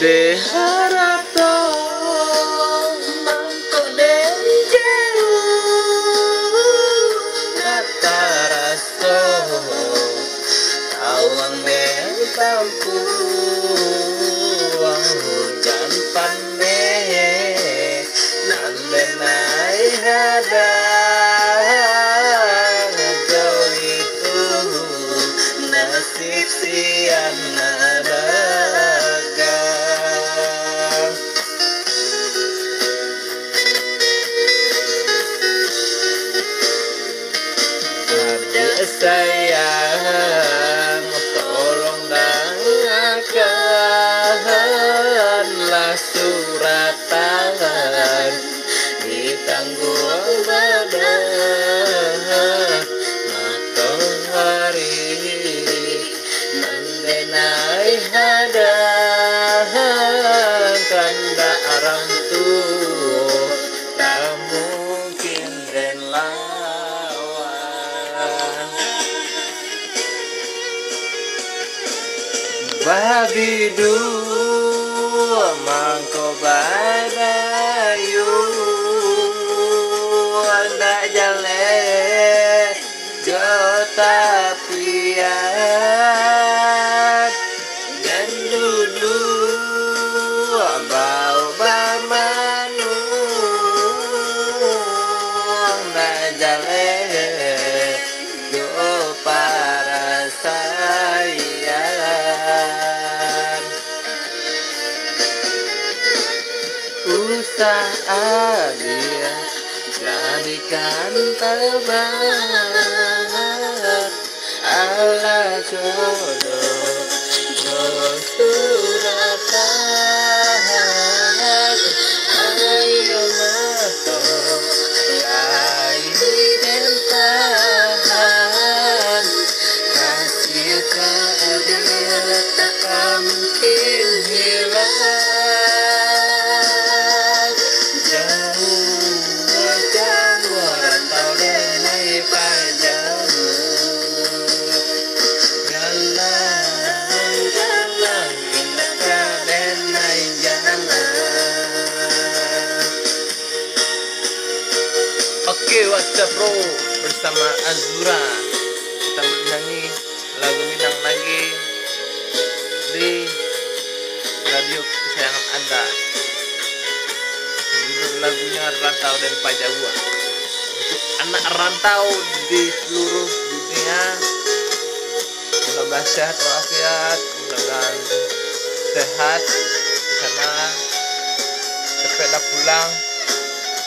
Berharap dong mangkok dan jauh kata raso awang dan kampung hujan pandai nan benai hadang jauh itu nasib sian dagang adik sayang tolong dengarkanlah suratan di tangguh badan matahari mendenai hadang kanda arang tuh tak mungkin dan lawan babi dua mangko badayu ndak jale jota piat dan dulu bau bamanu ndak jale do para sayang usaha dia jadikan tebar ala jodoh suratan ayo masuk ayo dentahan kasih keadil tak mungkin hilang jauh rantau denai pajau galang indaka denai jalan. Oke, what's up bro, bersama Azura kita menyanyi lagu Minang lagi di radio kesayangan Anda. Judul lagunya Rantau dan Pajawa. Untuk anak rantau di seluruh dunia, mudah-mudahan sehat walafiat, mudah-mudahan sehat di sana, cepatlah pulang.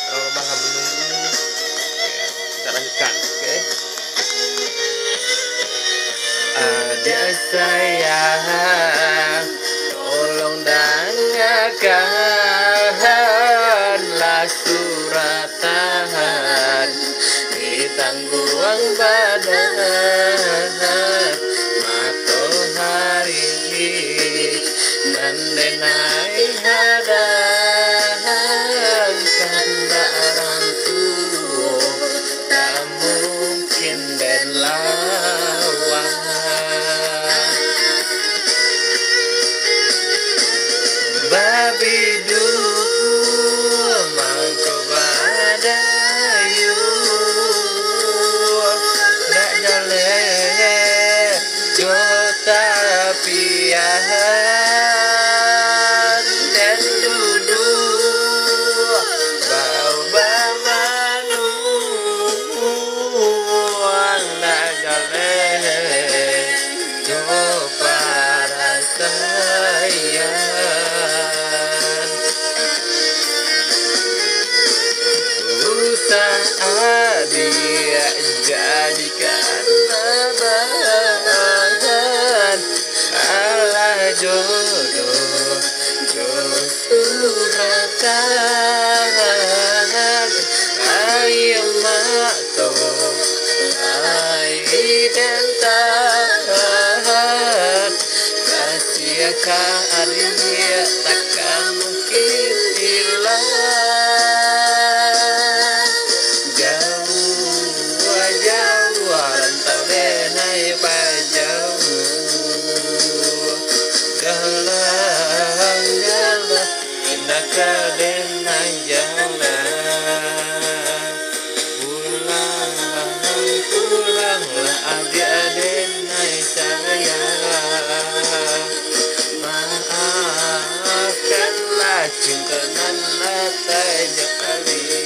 Kalau Bang menunggu, kita lanjutkan, oke? Adik sayang, tolong dengarkanlah suratan di tangguang badan matahari mendenai hadang kanda arang tuh tak mungkin dan lawan babi dua mangko badayu nak jale jota piahan dan dulu bau bamanu nak jale jo para sayang usaha dia jadikan bahan ala jodoh suratan ayo mato ayo dentahan kasih dia takkan mungkin hilang jauh rantau denai pajau galang hendak ke denai jalan. Pulanglah adik-adik nai sayang. Maafkanlah cinta nan tanya kali.